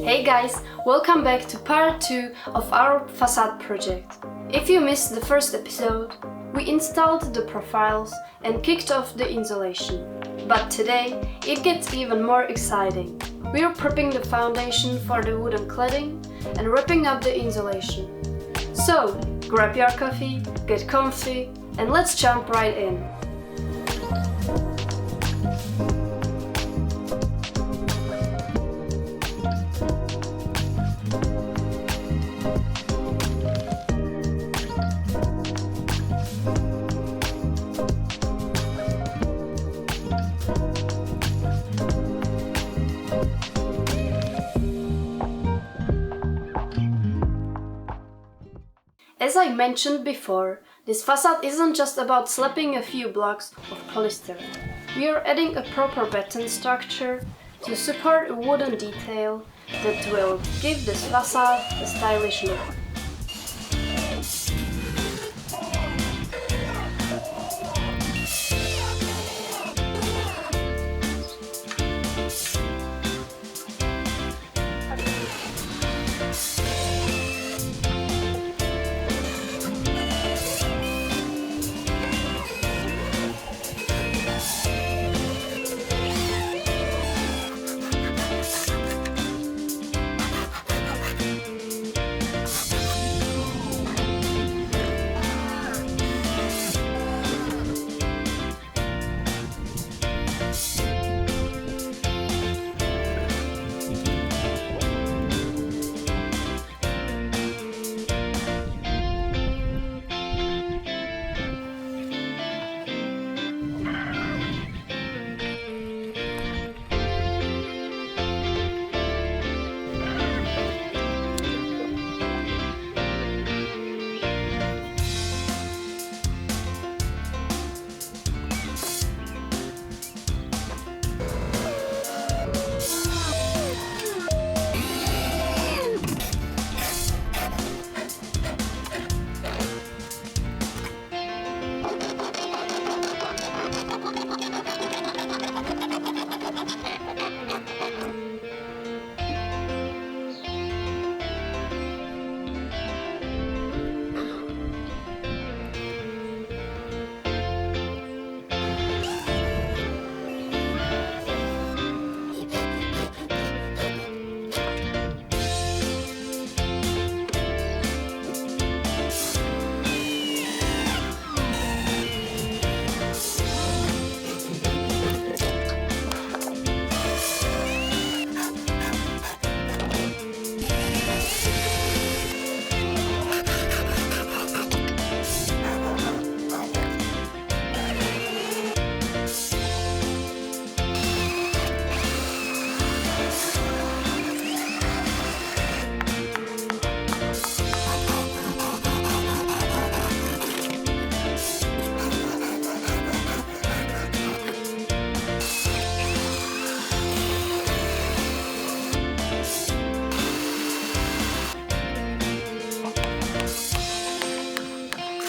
Hey guys, welcome back to part 2 of our facade project. If you missed the first episode, we installed the profiles and kicked off the insulation. But today it gets even more exciting. We are prepping the foundation for the wooden cladding and wrapping up the insulation. So, grab your coffee, get comfy, and let's jump right in. As I mentioned before, this facade isn't just about slapping a few blocks of polystyrene. We are adding a proper batten structure to support a wooden detail that will give this facade a stylish look.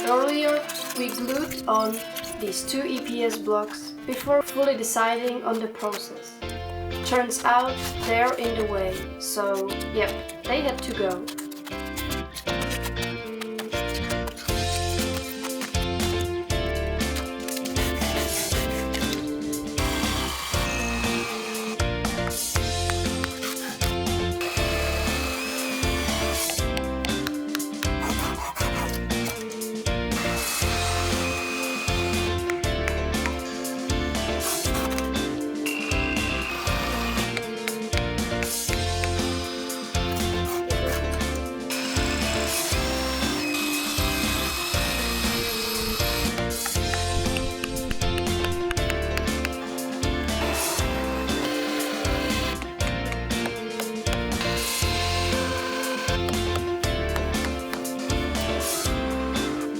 Earlier, we glued on these two EPS blocks before fully deciding on the process. Turns out they're in the way, so yep, they had to go.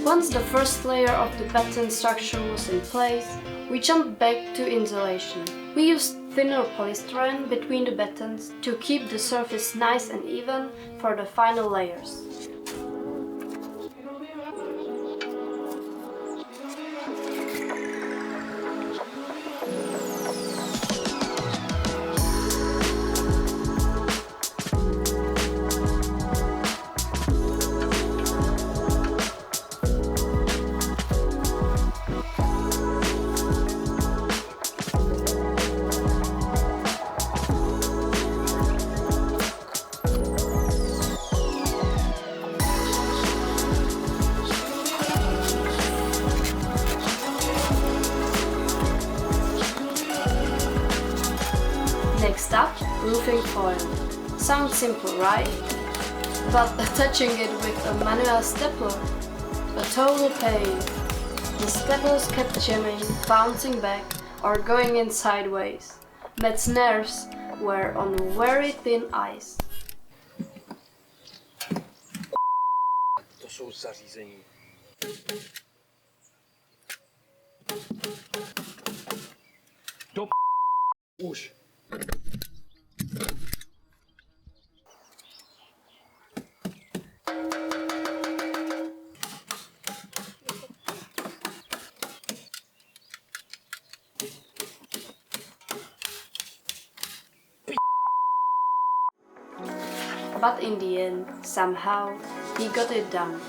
Once the first layer of the batten structure was in place, we jumped back to insulation. We used thinner polystyrene between the battens to keep the surface nice and even for the final layers. roofing foil. Sounds simple, right? But touching it with a manual stapler, a total pain. The staples kept jamming, bouncing back, or going in sideways. Matt's nerves were on very thin ice. To jsou zařízení. Do už. But in the end, somehow, he got it done.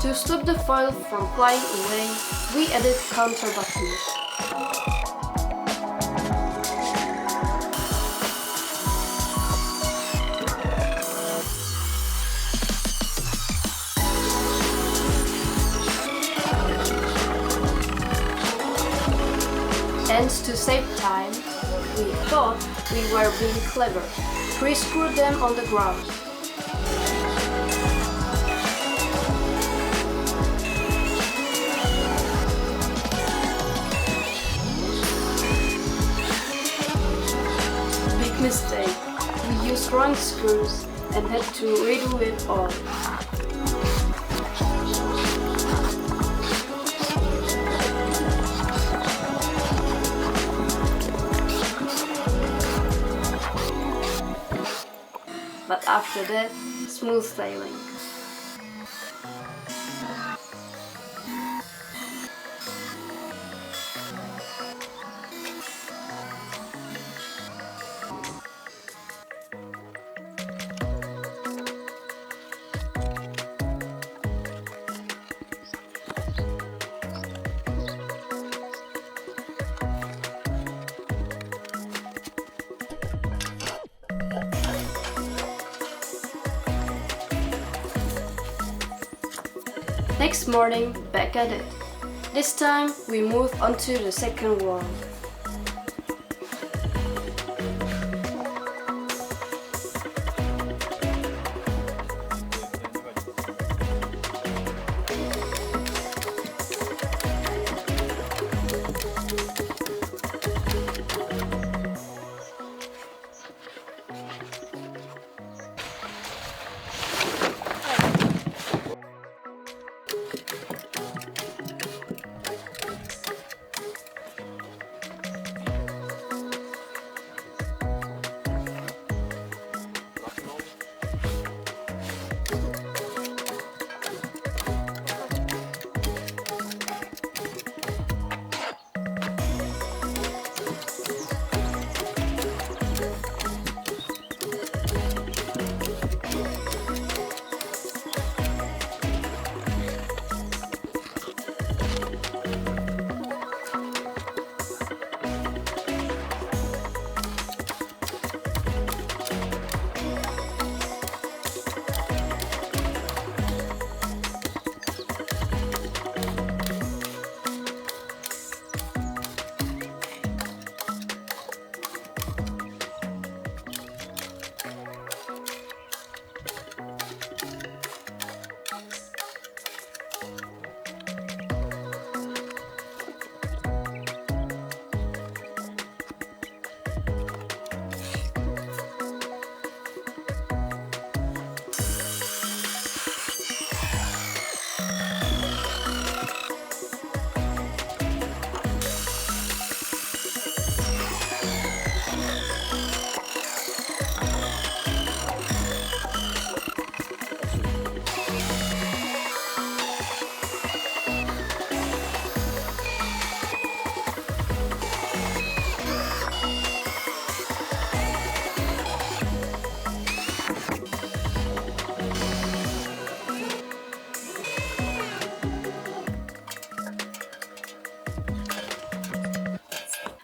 To stop the foil from flying away, we added counter buttons. And to save time, we thought we were being clever. Pre-screwed them on the ground. Big mistake. We used wrong screws and had to redo it all. But after that, smooth sailing. Next morning, back at it. This time we move onto the second wall.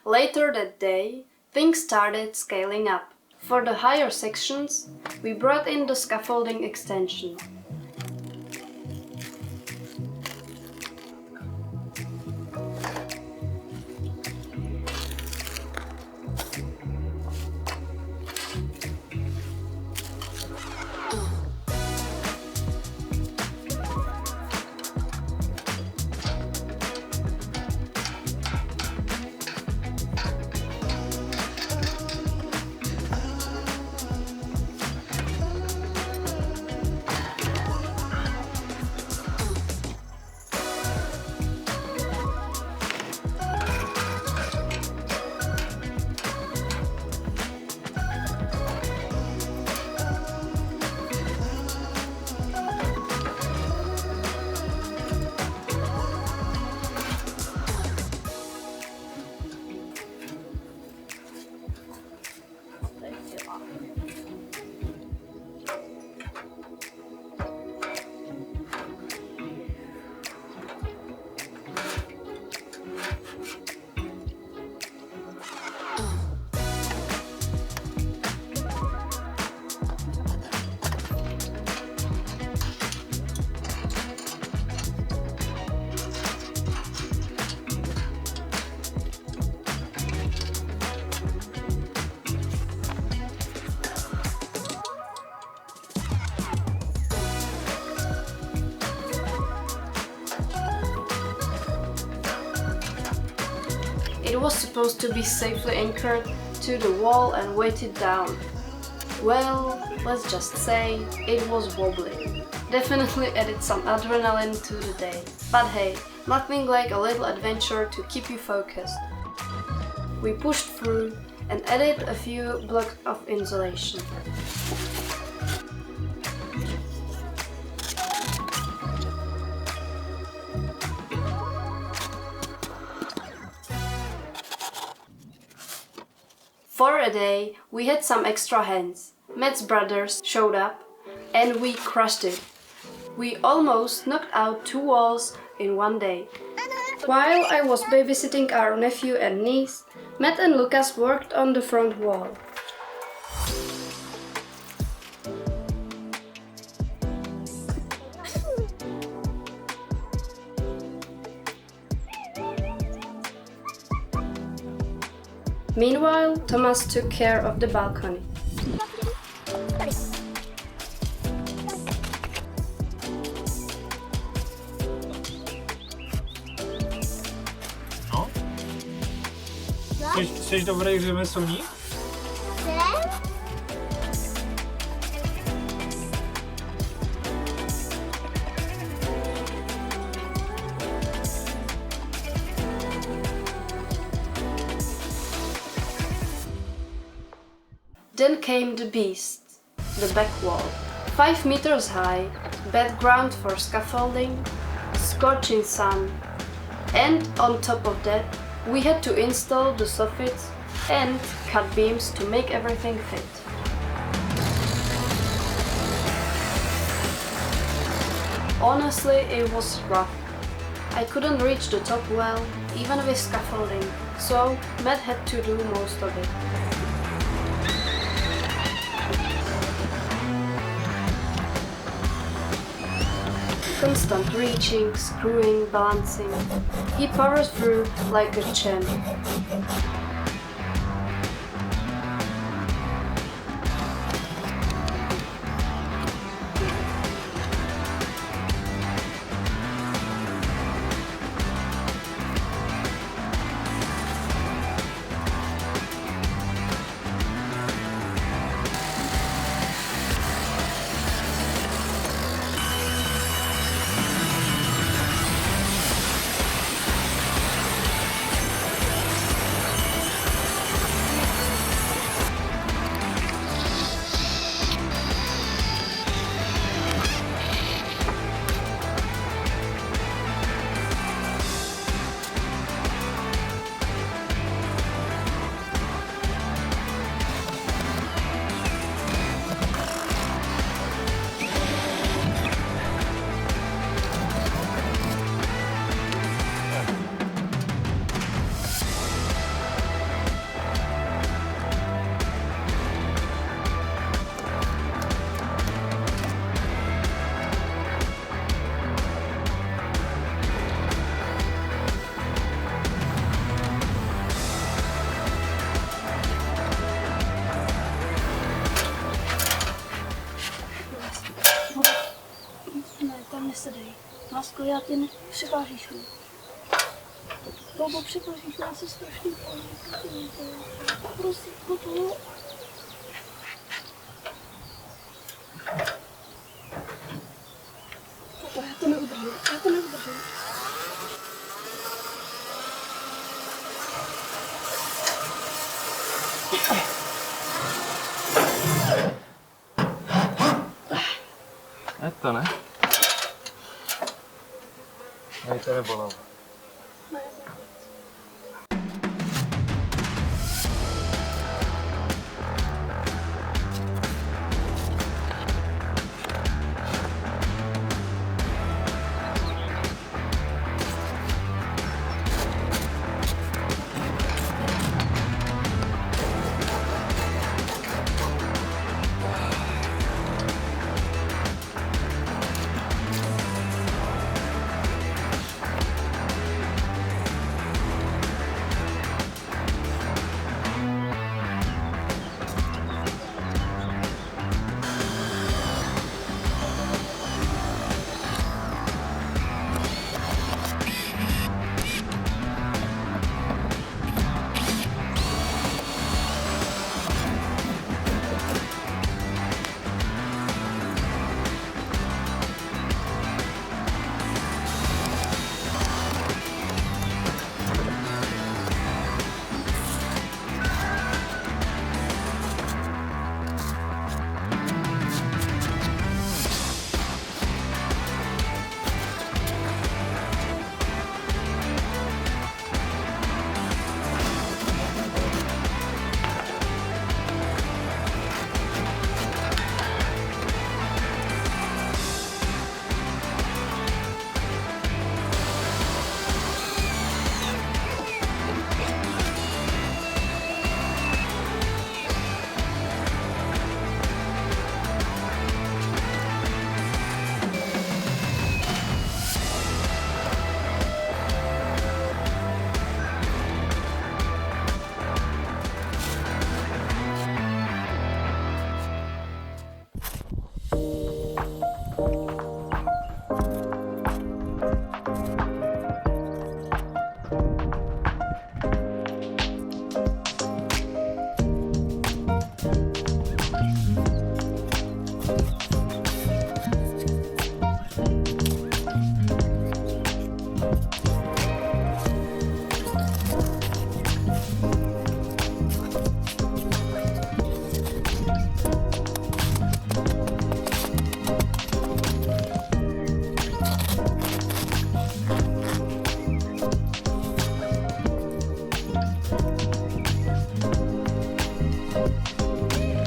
Later that day, things started scaling up. For the higher sections, we brought in the scaffolding extension. It was supposed to be safely anchored to the wall and weighted down. Well, let's just say it was wobbly. Definitely added some adrenaline to the day. But hey, nothing like a little adventure to keep you focused. We pushed through and added a few blocks of insulation. For a day, we had some extra hands. Matt's brothers showed up and we crushed it. We almost knocked out 2 walls in one day. While I was babysitting our nephew and niece, Matt and Lucas worked on the front wall. Meanwhile, Thomas took care of the balcony. No? Jsi dobrý řemeslník? Then came the beast, the back wall. 5 meters high, bad ground for scaffolding, scorching sun, and on top of that, we had to install the soffits and cut beams to make everything fit. Honestly, it was rough. I couldn't reach the top well, even with scaffolding, so Matt had to do most of it. Constant reaching, screwing, balancing. He powered through like a champ. Lásko, já tě nepřekážíš mi. Bobo, překážíš, já se strašně bojím. Prosím, Bobo. Já to neudržím. Je to, ne? Ani to nebolelo.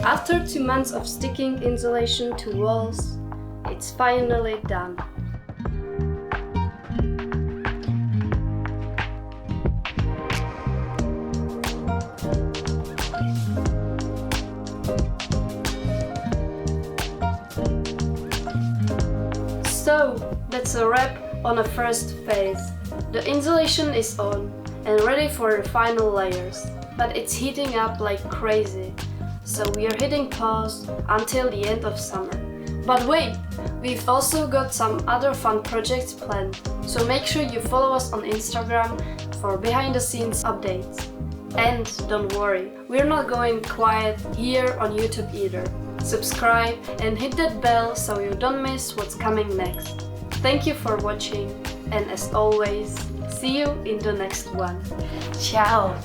After 2 months of sticking insulation to walls, it's finally done. So, that's a wrap on the first phase. The insulation is on and ready for the final layers, but it's heating up like crazy. So we are hitting pause until the end of summer. But wait, we've also got some other fun projects planned, so make sure you follow us on Instagram for behind the scenes updates. And don't worry, we're not going quiet here on YouTube either. Subscribe and hit that bell so you don't miss what's coming next. Thank you for watching, and as always, see you in the next one. Ciao.